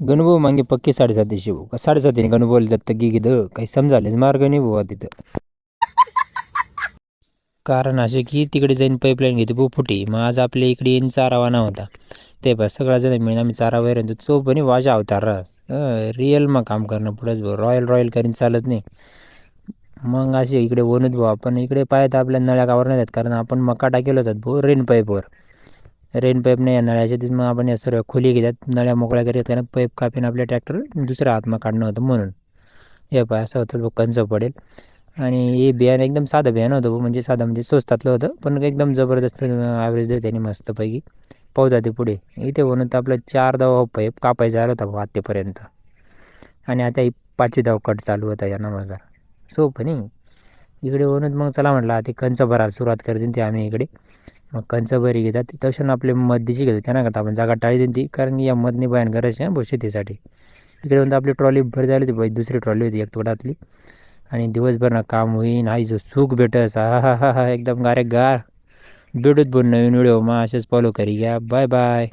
गणभाऊ मागे पक्की 7.5 भाऊ का 7.5 गणभाऊ दत्तक गिद काही समजालेच मार्ग नाही भाऊ तिथं. कारण असे की तिकडे जाईन पाईपलाईन घेते भाऊ फुटी. मग आज आपल्या इकडे येईन चारा वाना होता ते बस सगळा जण मिळून आम्ही चारा वगैरे आणतो. चोपणी वाजा अवतार रास रिअल मग काम करणं पुढंच भाऊ. रॉयल करीन चालत नाही. मग असे इकडे वणूत भाऊ आपण इकडे पाहत आपल्या नळ्या कावर नाही जात कारण आपण मका टाकेल होतात भाऊ रेन पाईप नाही या नळ्याच्या तिथं. मग आपण या सर्व खोली घेतात नळ्या मोकळ्या करीत कारण पाईप कापीन आपल्या ट्रॅक्टर दुसऱ्या हातमा काढणं होतं म्हणून. हे पाय असं होतं भाऊ कंच पडेल. आणि हे बियाणं एकदम साधं बियाणं होतं भाऊ म्हणजे साधं म्हणजे स्वस्तातलं होतं पण एकदम जबरदस्त ॲव्हरेज देते त्याने मस्तपैकी पाहू जाते पुढे. इथे म्हणून तर आपलं 4 धाव पाईप कापायचा आला होता भाऊ आत्तेपर्यंत. आणि आता ही 5वी धाव कट चालू होता या नमाजार सोपं नाही इकडे म्हणून. मग चला म्हटलं आता कंच भरायला सुरुवात करते ते आम्ही इकडे. मग कंच बरी घेतात तसं आपले मदीची घेतो त्यांना करता आपण जागा टाळी देते कारण या मधनी बयान गरज आहे भाऊ शेतीसाठी. इकडे म्हणतो आपली ट्रॉली भर झाली होती दुसरी ट्रॉली होती एक तोडातली. आणि दिवसभर ना काम होईन आई जो सुख भेटस हा एकदम गार भेटत बोल नवीन व्हिडिओ मग असेच फॉलो करी घ्या. Bye bye.